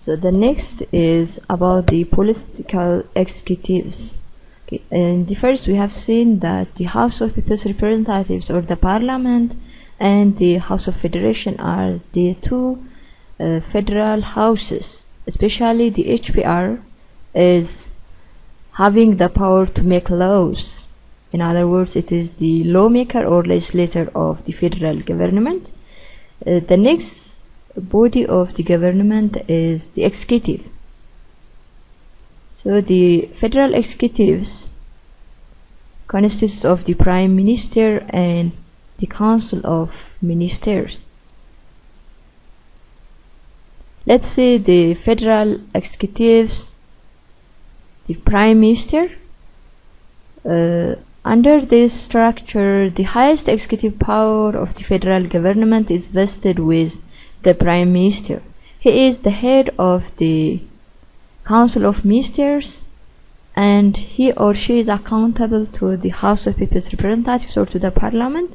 So the next is about the political executives. Okay. In the first, we have seen that the House of People's Representatives, or the Parliament, and the House of Federation are the two federal houses. Especially the HPR is having the power to make laws. In other words, it is the lawmaker or legislator of the federal government. The next body of the government is the executive. So the federal executives consists of the Prime Minister and the Council of Ministers. Let's say the federal executives, the Prime Minister. Under this structure, the highest executive power of the federal government is vested with the Prime Minister. He is the head of the Council of Ministers, and he or she is accountable to the House of People's Representatives or to the Parliament.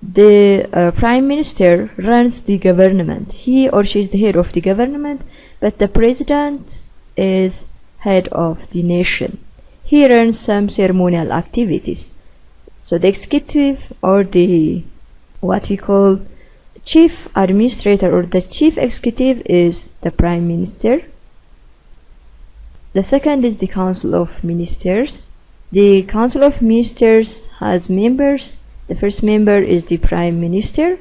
The Prime Minister runs the government. He or she is the head of the government, but the President is head of the nation. He runs some ceremonial activities. So the executive, or the what we call chief administrator or the chief executive, is the Prime Minister. The second is the Council of Ministers. The Council of Ministers has members. The first member is the Prime Minister.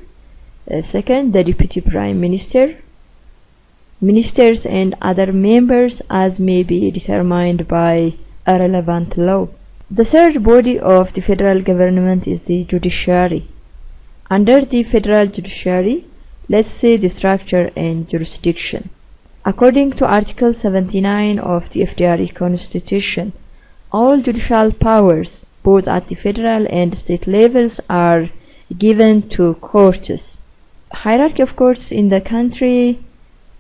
Second, the Deputy Prime Minister. Ministers and other members as may be determined by a relevant law. The third body of the federal government is the judiciary. Under the federal judiciary, let's see the structure and jurisdiction. According to Article 79 of the FDRE Constitution, all judicial powers, both at the federal and state levels, are given to courts. Hierarchy of courts in the country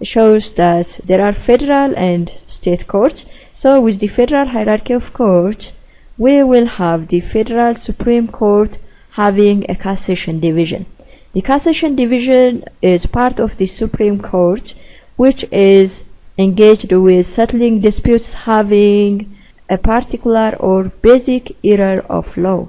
shows that there are federal and state courts. So with the federal hierarchy of courts, we will have the Federal Supreme Court having a cassation division. The cassation division is part of the Supreme Court, which is engaged with settling disputes having a particular or basic error of law.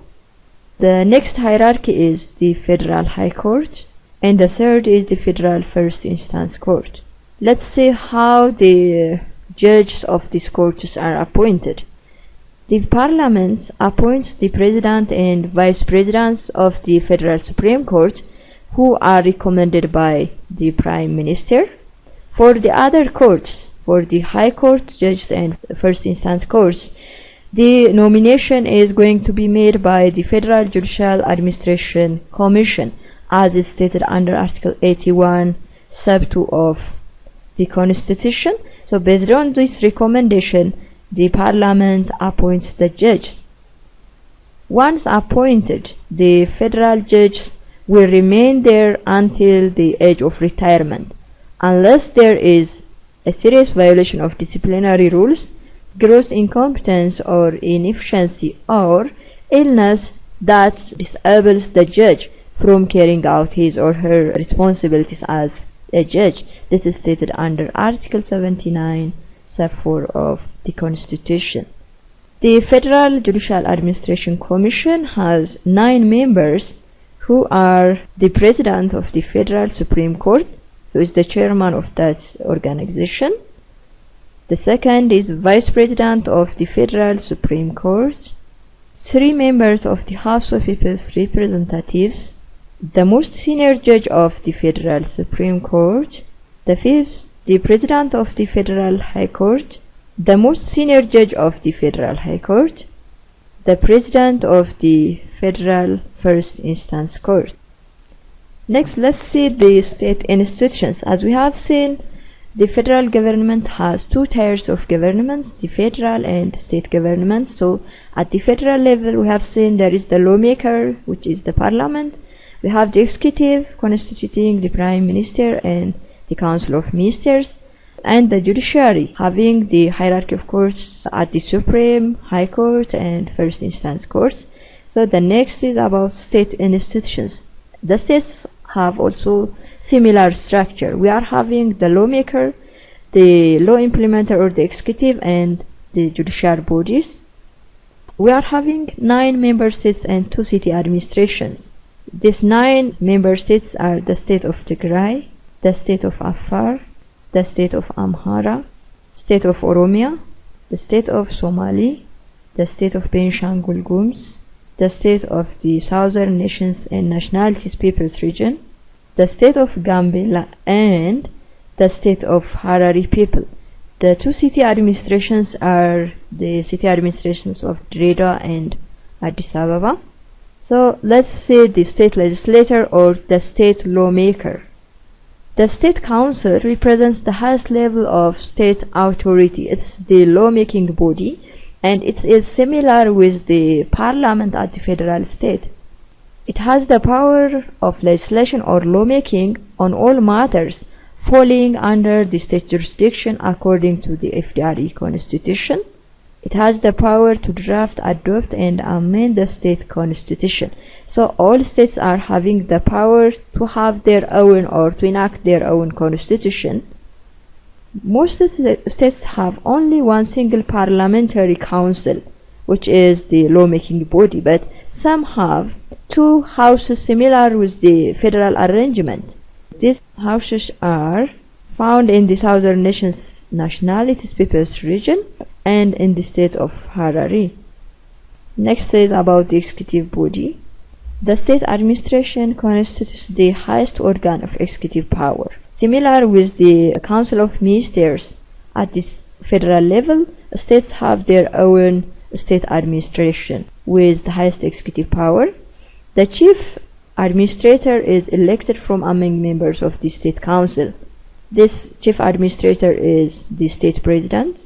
The next hierarchy is the Federal High Court, and the third is the Federal First Instance Court. Let's see how the judges of these courts are appointed. The Parliament appoints the President and Vice Presidents of the Federal Supreme Court, who are recommended by the Prime Minister. For the other courts, for the High Court judges and First Instance courts, the nomination is going to be made by the Federal Judicial Administration Commission, as is stated under Article 81, Sub 2 of the Constitution. So based on this recommendation, the Parliament appoints the judges. Once appointed, the federal judges will remain there until the age of retirement, unless there is a serious violation of disciplinary rules, gross incompetence or inefficiency, or illness that disables the judge from carrying out his or her responsibilities as a judge. This is stated under Article 79, Sub 4 of the Constitution. The Federal Judicial Administration Commission has 9 members, who are the President of the Federal Supreme Court, who is the chairman of that organization. The second is Vice President of the Federal Supreme Court, 3 members of the House of People's Representatives, the most senior judge of the Federal Supreme Court, the fifth, the President of the Federal High Court, the most senior judge of the Federal High Court, the President of the Federal First Instance Court. Next, let's see the state institutions. As we have seen, the federal government has 2 tiers of governments, the federal and state government. So at the federal level, we have seen there is the lawmaker, which is the Parliament. We have the executive, constituting the Prime Minister and the Council of Ministers, and the judiciary, having the hierarchy of courts at the Supreme, High Court, and First Instance Courts. So the next is about state institutions. The states have also similar structure. We are having the lawmaker, the law implementer or the executive, and the judicial bodies. We are having 9 member states and 2 city administrations. These 9 member states are the state of Tigray, the state of Afar, the state of Amhara, state of Oromia, the state of Somali, the state of Benishangul Gumuz, the state of the Southern Nations and Nationalities Peoples Region, the state of Gambela, and the state of Harari people. The 2 city administrations are the city administrations of Dredda and Addis Ababa. So let's say the state legislator or the state lawmaker. The state council represents the highest level of state authority. It's the lawmaking body, and it is similar with the parliament at the federal state. It has the power of legislation or lawmaking on all matters falling under the state jurisdiction according to the FDRE constitution. It has the power to draft, adopt, and amend the state constitution. So all states are having the power to have their own or to enact their own constitution. Most states have only one single parliamentary council, which is the lawmaking body, but some have 2 houses similar with the federal arrangement. These houses are found in the Southern Nations Nationalities Peoples Region and in the state of Harari. Next is about the executive body. The state administration constitutes the highest organ of executive power. Similar with the Council of Ministers at this federal level, states have their own state administration with the highest executive power. The chief administrator is elected from among members of the state council. This chief administrator is the state president.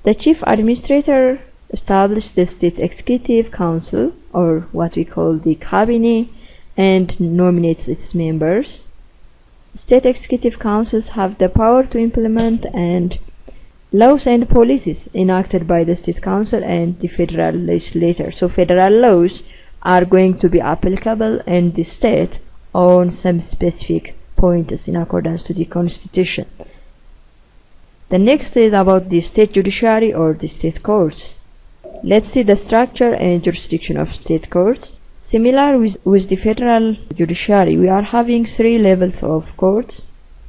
The chief administrator establishes the state executive council, or what we call the cabinet, and nominates its members. State executive councils have the power to implement and laws and policies enacted by the state council and the federal legislature. So federal laws are going to be applicable in the state on some specific points in accordance to the constitution. The next is about the state judiciary or the state courts. Let's see the structure and jurisdiction of state courts. Similar with the federal judiciary, we are having 3 levels of courts.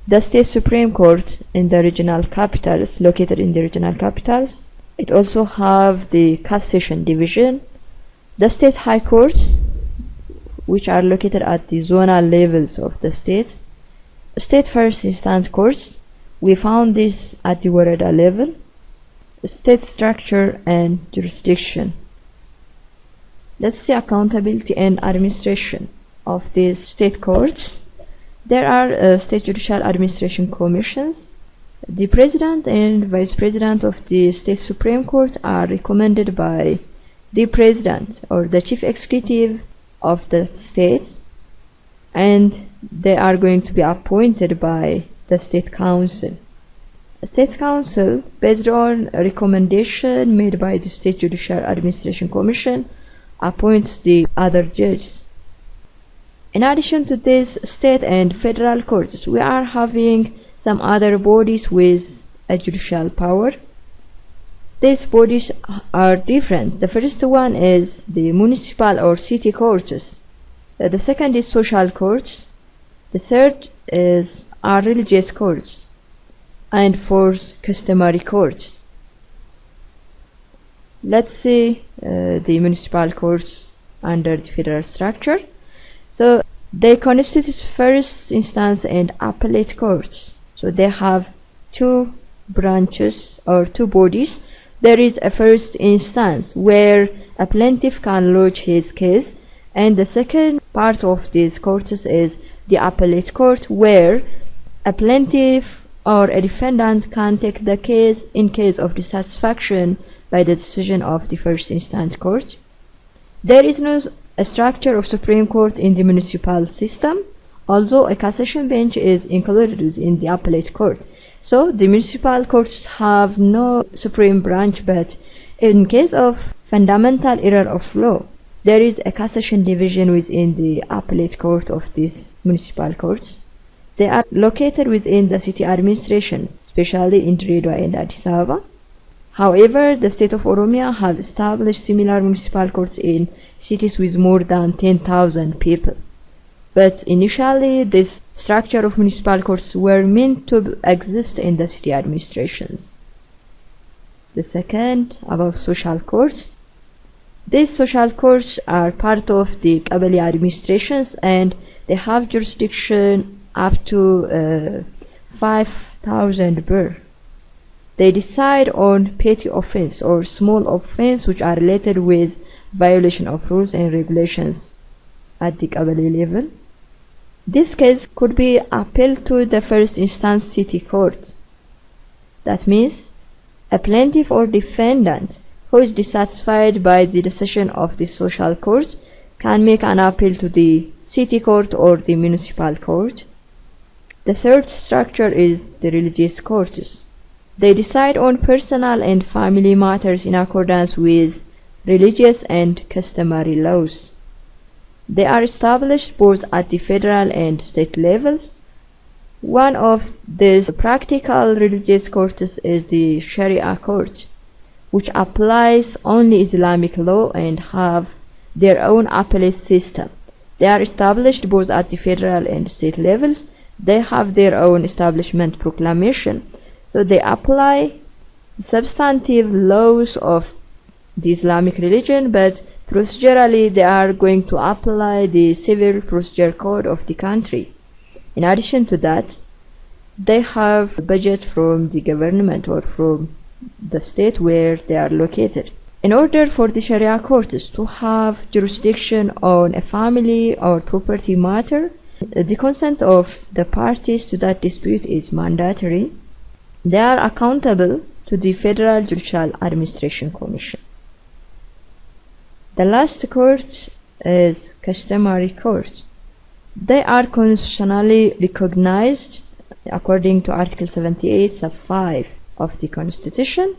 The state supreme court in the regional capitals, located in the regional capitals. It also have the cassation division. The state high courts, which are located at the zonal levels of the states. State first instance courts, we found this at the Warada level. State structure and jurisdiction. Let's see accountability and administration of these state courts. There are state judicial administration commissions. The president and vice president of the state supreme court are recommended by the president or the chief executive of the state, and they are going to be appointed by the state council. The state council, based on a recommendation made by the state judicial administration commission, appoints the other judges. In addition to these state and federal courts, we are having some other bodies with a judicial power. These bodies are different. The first one is the municipal or city courts. The second is social courts. The third are religious courts. And fourth, customary courts. Let's see the municipal courts under the federal structure. So they constitute first instance and appellate courts. So they have 2 branches or 2 bodies. There is a first instance where a plaintiff can lodge his case, and the second part of these courts is the appellate court, where a plaintiff or a defendant can take the case in case of dissatisfaction by the decision of the first instance court. There is no structure of Supreme Court in the municipal system, although a cassation bench is included in the appellate court. So the municipal courts have no supreme branch, but in case of fundamental error of law, there is a cassation division within the appellate court of these municipal courts. They are located within the city administration, especially in Redwa and Addis Ababa. However, the state of Oromia has established similar municipal courts in cities with more than 10,000 people. But initially, this structure of municipal courts were meant to exist in the city administrations. The second, about social courts. These social courts are part of the Qabali administrations and they have jurisdiction up to 5,000 birr. They decide on petty offense or small offense which are related with violation of rules and regulations at the Qabali level. This case could be appealed to the first instance city court. That means a plaintiff or defendant who is dissatisfied by the decision of the social court can make an appeal to the city court or the municipal court. The third structure is the religious courts. They decide on personal and family matters in accordance with religious and customary laws. They are established both at the federal and state levels. One of these practical religious courts is the Sharia court, which applies only Islamic law and have their own appellate system. They are established both at the federal and state levels. They have their own establishment proclamation, so they apply substantive laws of the Islamic religion, but procedurally they are going to apply the civil procedure code of the country. In addition to that, they have a budget from the government or from the state where they are located. In order for the Sharia courts to have jurisdiction on a family or property matter, the consent of the parties to that dispute is mandatory. They are accountable to the Federal Judicial Administration Commission. The last court is customary court. They are constitutionally recognized according to Article 78 sub 5 of the Constitution.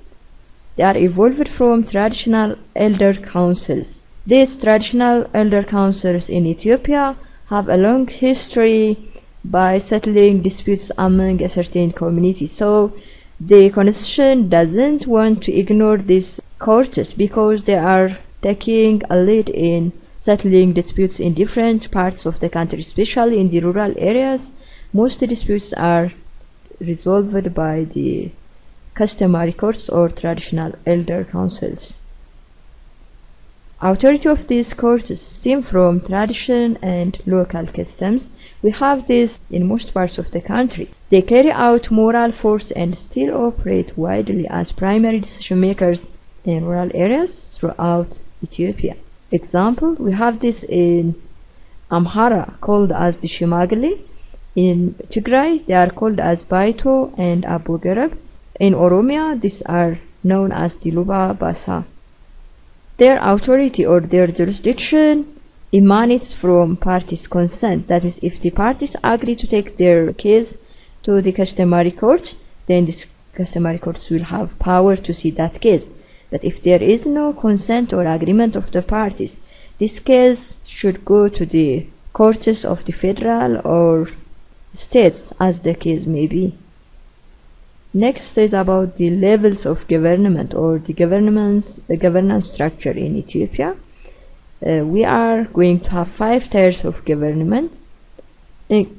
They are evolved from traditional elder councils. These traditional elder councils in Ethiopia have a long history by settling disputes among a certain community. So the Constitution doesn't want to ignore these courts because they are taking a lead in settling disputes in different parts of the country, especially in the rural areas. Most disputes are resolved by the customary courts or traditional elder councils. Authority of these courts stem from tradition and local customs. We have this in most parts of the country. They carry out moral force and still operate widely as primary decision makers in rural areas throughout Ethiopia. Example, we have this in Amhara called as the Shimagli. In Tigray they are called as Baito and Abu Garab. In Oromia these are known as the Luba Basa. Their authority or their jurisdiction emanates from parties' consent. That means if the parties agree to take their case to the customary courts, then the customary courts will have power to see that case. But if there is no consent or agreement of the parties, this case should go to the courts of the federal or states as the case may be. Next is about the levels of government or the governance structure in Ethiopia. We are going to have 5 tiers of government,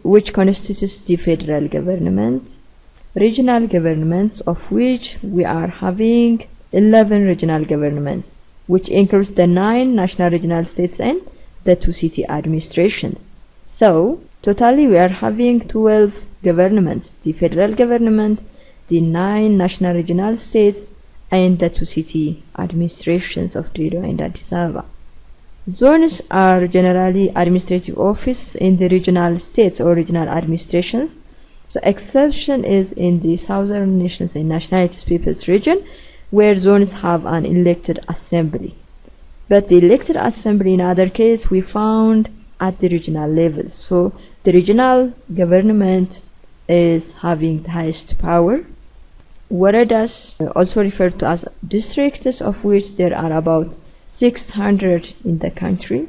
which constitutes the federal government, regional governments, of which we are having 11 regional governments, which includes the 9 national regional states and the 2 city administrations. So totally we are having 12 governments: the federal government, the 9 national regional states, and the 2 city administrations of Redwa and Addis Ababa. Zones are generally administrative office in the regional states or regional administrations. So exception is in the southern nations and nationalities peoples region, where zones have an elected assembly. But the elected assembly in other case we found at the regional level. So the regional government is having the highest power. Waradas, also referred to as districts, of which there are about 600 in the country.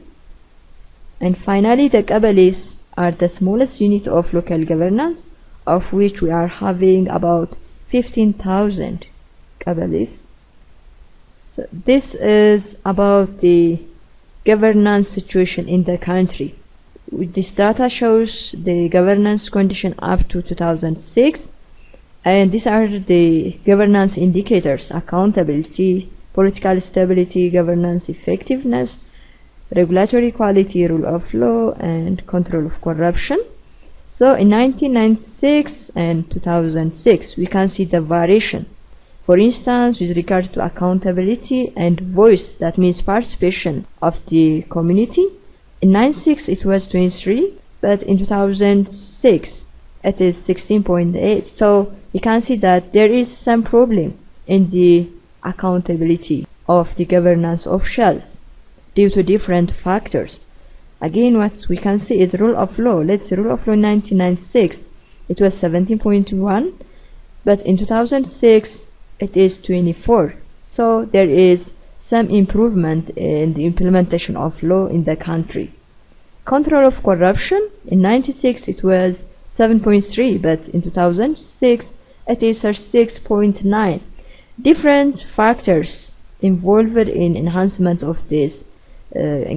And finally the Qabalis are the smallest unit of local governance, of which we are having about 15,000 qabalis. So this is about the governance situation in the country. This data shows the governance condition up to 2006, and these are the governance indicators: accountability, political stability, governance effectiveness, regulatory quality, rule of law, and control of corruption. So in 1996 and 2006 we can see the variation. For instance, with regard to accountability and voice, that means participation of the community, in 1996 it was 23, but in 2006 it is 16.8. So you can see that there is some problem in the accountability of the governance officials due to different factors. Again, what we can see is rule of law. Let's see, rule of law in 1996 it was 17.1, but in 2006 it is 24. So there is some improvement in the implementation of law in the country. Control of corruption in 96 it was 7.3, but in 2006 it is 6.9. Different factors involved in enhancement of this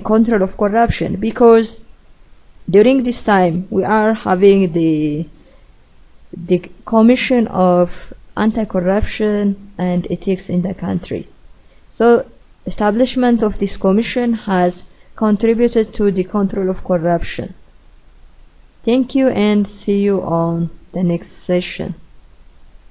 control of corruption, because during this time we are having the Commission of Anti-Corruption and Ethics in the country. So establishment of this commission has contributed to the control of corruption. Thank you, and see you on the next session.